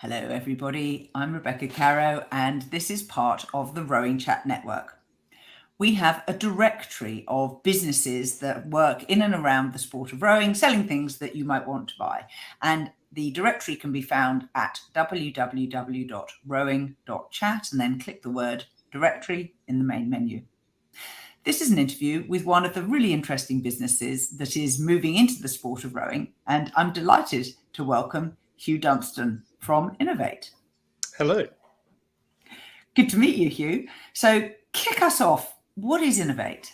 Hello everybody, I'm Rebecca Caro and this is part of the Rowing Chat Network. We have a directory of businesses that work in and around the sport of rowing, selling things that you might want to buy. And the directory can be found at www.rowing.chat and then click the word directory in the main menu. This is an interview with one of the really interesting businesses that is moving into the sport of rowing, and I'm delighted to welcome Hugh Dunstan from Innovaate. Hello. Good to meet you, Hugh. So kick us off. What is Innovaate?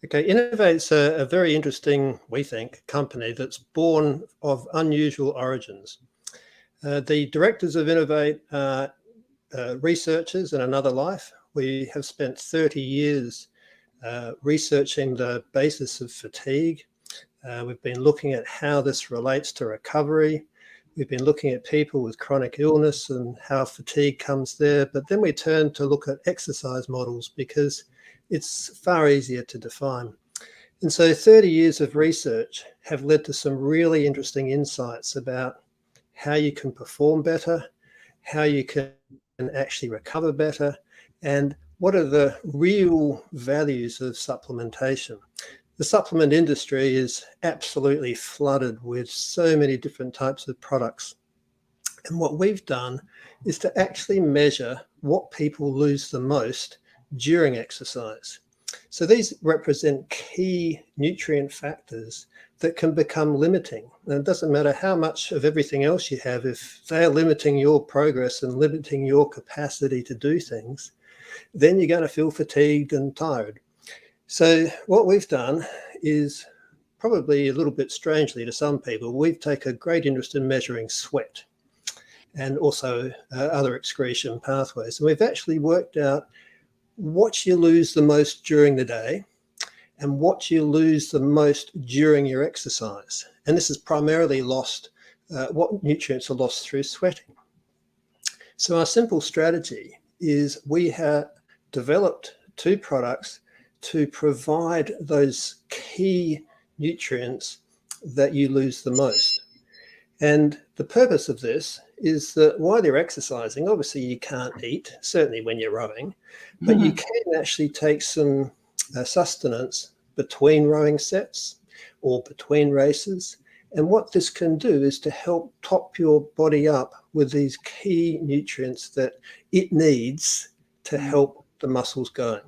Okay, Innovaate's a very interesting, we think, company that's born of unusual origins. The directors of Innovaate are researchers in another life. We have spent 30 years researching the basis of fatigue. We've been looking at how this relates to recovery. We've been looking at people with chronic illness and how fatigue comes there. But then we turn to look at exercise models because it's far easier to define. And so 30 years of research have led to some really interesting insights about how you can perform better, how you can actually recover better, and what are the real values of supplementation. The supplement industry is absolutely flooded with so many different types of products. And what we've done is to actually measure what people lose the most during exercise. So these represent key nutrient factors that can become limiting. And it doesn't matter how much of everything else you have, if they are limiting your progress and limiting your capacity to do things, then you're going to feel fatigued and tired. So what we've done is, probably a little bit strangely to some people, we've taken a great interest in measuring sweat and also other excretion pathways. And we've actually worked out what you lose the most during the day and what you lose the most during your exercise. And this is primarily lost, what nutrients are lost through sweating. So our simple strategy is we have developed two products to provide those key nutrients that you lose the most. And the purpose of this is that while you're exercising, obviously you can't eat, certainly when you're rowing, but you can actually take some sustenance between rowing sets or between races. And what this can do is to help top your body up with these key nutrients that it needs to help the muscles going.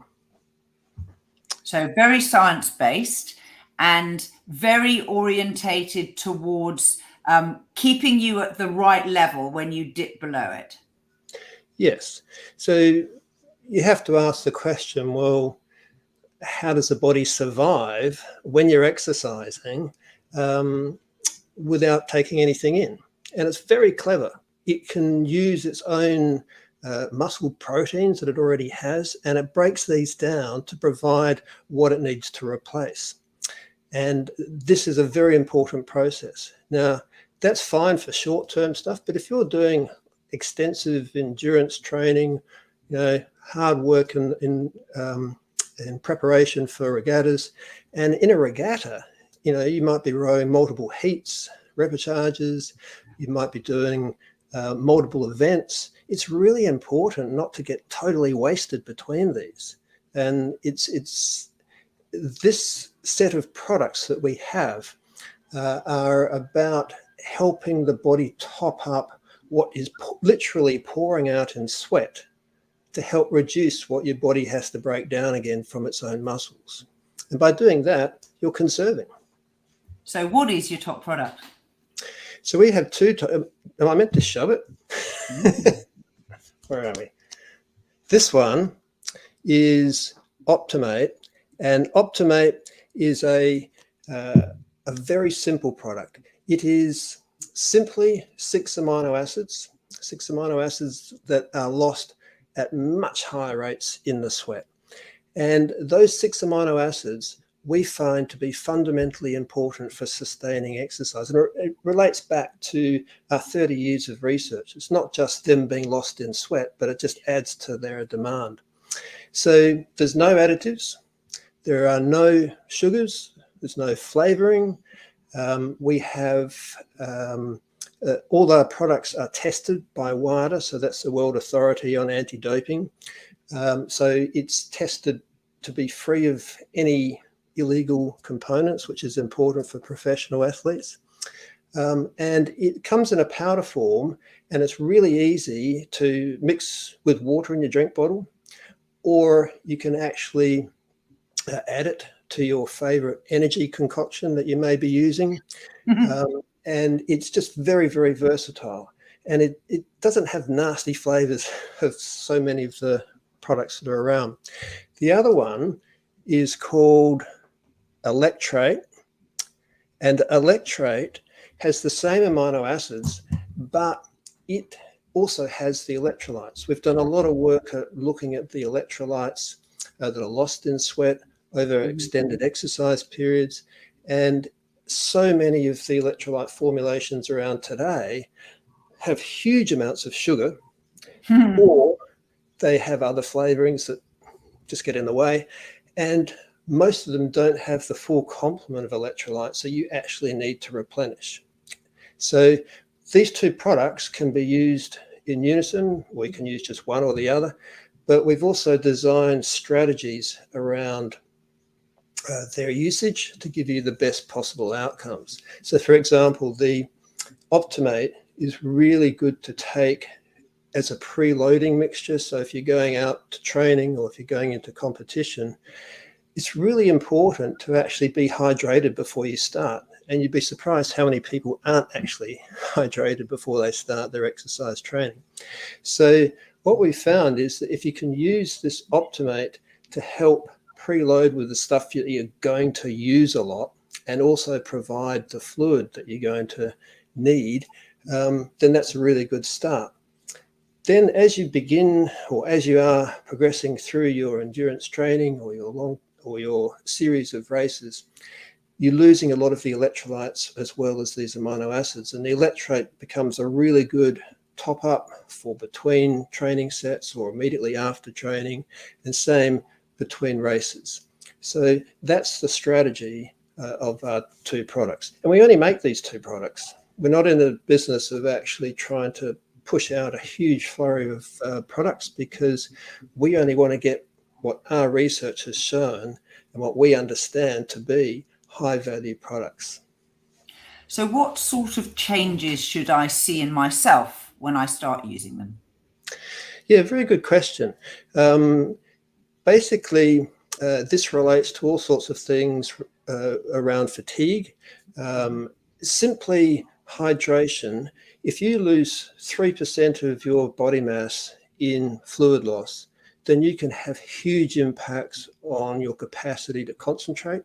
So very science-based and very orientated towards keeping you at the right level when you dip below it. Yes. So you have to ask the question, well, how does the body survive when you're exercising without taking anything in? And it's very clever. It can use its own muscle proteins that it already has, and it breaks these down to provide what it needs to replace. And this is a very important process. Now, that's fine for short-term stuff, but if you're doing extensive endurance training, hard work in preparation for regattas, and in a regatta, you might be rowing multiple heats, repecharges, you might be doing multiple events. It's really important not to get totally wasted between these. And it's this set of products that we have are about helping the body top up what is literally pouring out in sweat to help reduce what your body has to break down again from its own muscles. And by doing that, you're conserving. So what is your top product? So we have two. Am I meant to show it? Where are we? This one is Optimate, and Optimate is a very simple product. It is simply 6 amino acids that are lost at much higher rates in the sweat. And those 6 amino acids we find to be fundamentally important for sustaining exercise. And it relates back to our 30 years of research. It's not just them being lost in sweat, but it just adds to their demand. So there's no additives. There are no sugars. There's no flavoring. We have All our products are tested by WADA, so that's the World Authority on Anti-Doping. So it's tested to be free of any illegal components, which is important for professional athletes. And it comes in a powder form, and it's really easy to mix with water in your drink bottle, or you can actually add it to your favorite energy concoction that you may be using. And it's just very, very versatile. And it doesn't have nasty flavors of so many of the products that are around. The other one is called Electrolyte. And Electrolyte has the same amino acids, but it also has the electrolytes. We've done a lot of work at looking at the electrolytes that are lost in sweat over extended exercise periods. And so many of the electrolyte formulations around today have huge amounts of sugar, or they have other flavorings that just get in the way. And most of them don't have the full complement of electrolytes, so you actually need to replenish. So these two products can be used in unison, or you can use just one or the other, but we've also designed strategies around their usage to give you the best possible outcomes. So for example, the Optimate is really good to take as a pre-loading mixture. So if you're going out to training or if you're going into competition, it's really important to actually be hydrated before you start. And you'd be surprised how many people aren't actually hydrated before they start their exercise training. So what we found is that if you can use this Optimate to help preload with the stuff that you're going to use a lot, and also provide the fluid that you're going to need, then that's a really good start. Then as you begin, or as you are progressing through your endurance training or your series of races, you're losing a lot of the electrolytes as well as these amino acids. And the electrolyte becomes a really good top up for between training sets or immediately after training, and same between races. So that's the strategy of our two products. And we only make these two products. We're not in the business of actually trying to push out a huge flurry of products, because we only want to get what our research has shown and what we understand to be high value products. So what sort of changes should I see in myself when I start using them? Yeah, very good question. Basically, this relates to all sorts of things around fatigue. Simply hydration. If you lose 3% of your body mass in fluid loss, then you can have huge impacts on your capacity to concentrate.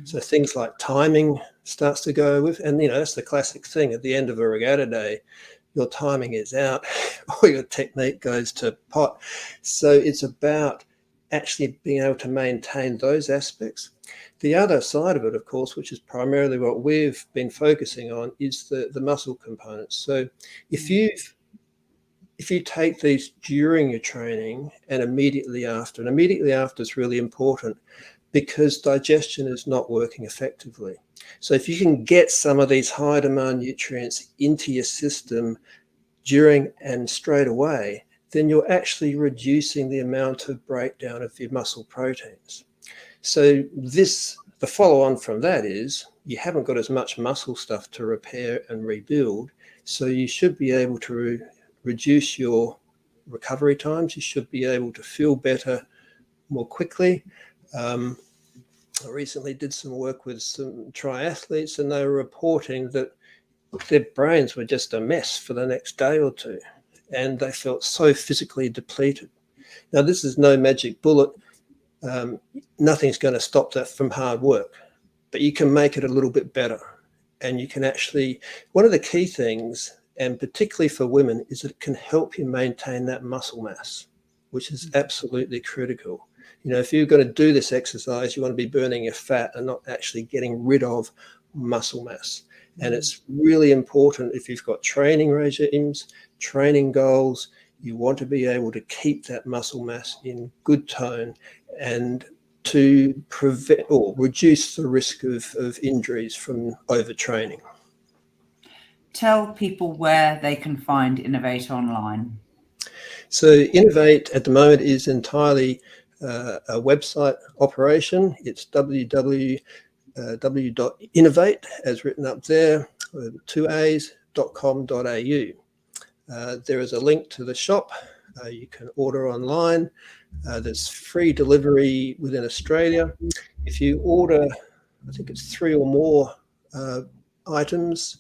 So things like timing starts to go with, and that's the classic thing at the end of a regatta day, your timing is out or your technique goes to pot. So it's about actually being able to maintain those aspects. The other side of it, of course, which is primarily what we've been focusing on, is the muscle components. So if you take these during your training and immediately after is really important, because digestion is not working effectively. So if you can get some of these high demand nutrients into your system during and straight away, then you're actually reducing the amount of breakdown of your muscle proteins. So the follow on from that is you haven't got as much muscle stuff to repair and rebuild. So you should be able to reduce your recovery times. You should be able to feel better more quickly. I recently did some work with some triathletes, and they were reporting that their brains were just a mess for the next day or two, and they felt so physically depleted. Now, this is no magic bullet. Nothing's going to stop that from hard work, but you can make it a little bit better. And you can actually, one of the key things, and particularly for women, is that it can help you maintain that muscle mass, which is absolutely critical. If you're going to do this exercise, you want to be burning your fat and not actually getting rid of muscle mass. And it's really important if you've got training regimes, training goals, you want to be able to keep that muscle mass in good tone and to prevent or reduce the risk of injuries from overtraining. tell people where they can find Innovaate online. So Innovaate at the moment is entirely a website operation. It's www.innovaate, as written up there, with 2 A's.com.au. There is a link to the shop. You can order online. There's free delivery within Australia. If you order, I think it's 3 or more items,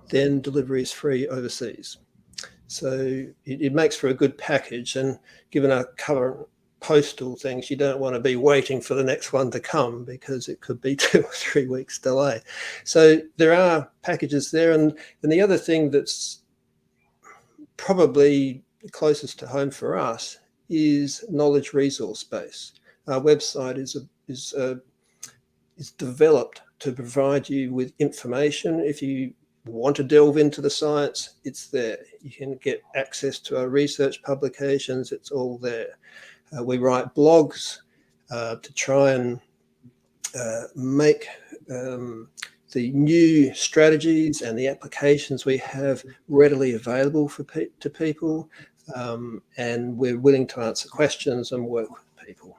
then delivery is free overseas. So it makes for a good package, and given our current postal things, you don't want to be waiting for the next one to come because it could be 2 or 3 weeks delay. So there are packages there, and the other thing that's probably closest to home for us is knowledge resource base. Our website is developed to provide you with information. If you want to delve into the science, it's there. You can get access to our research publications. It's all there. We write blogs to try and make the new strategies and the applications we have readily available to people, and we're willing to answer questions and work with people.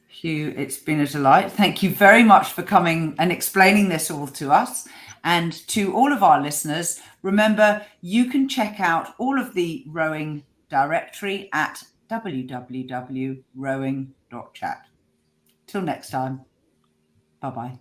Hugh, it's been a delight. Thank you very much for coming and explaining this all to us. And to all of our listeners, remember, you can check out all of the rowing directory at www.rowing.chat. Till next time, bye-bye.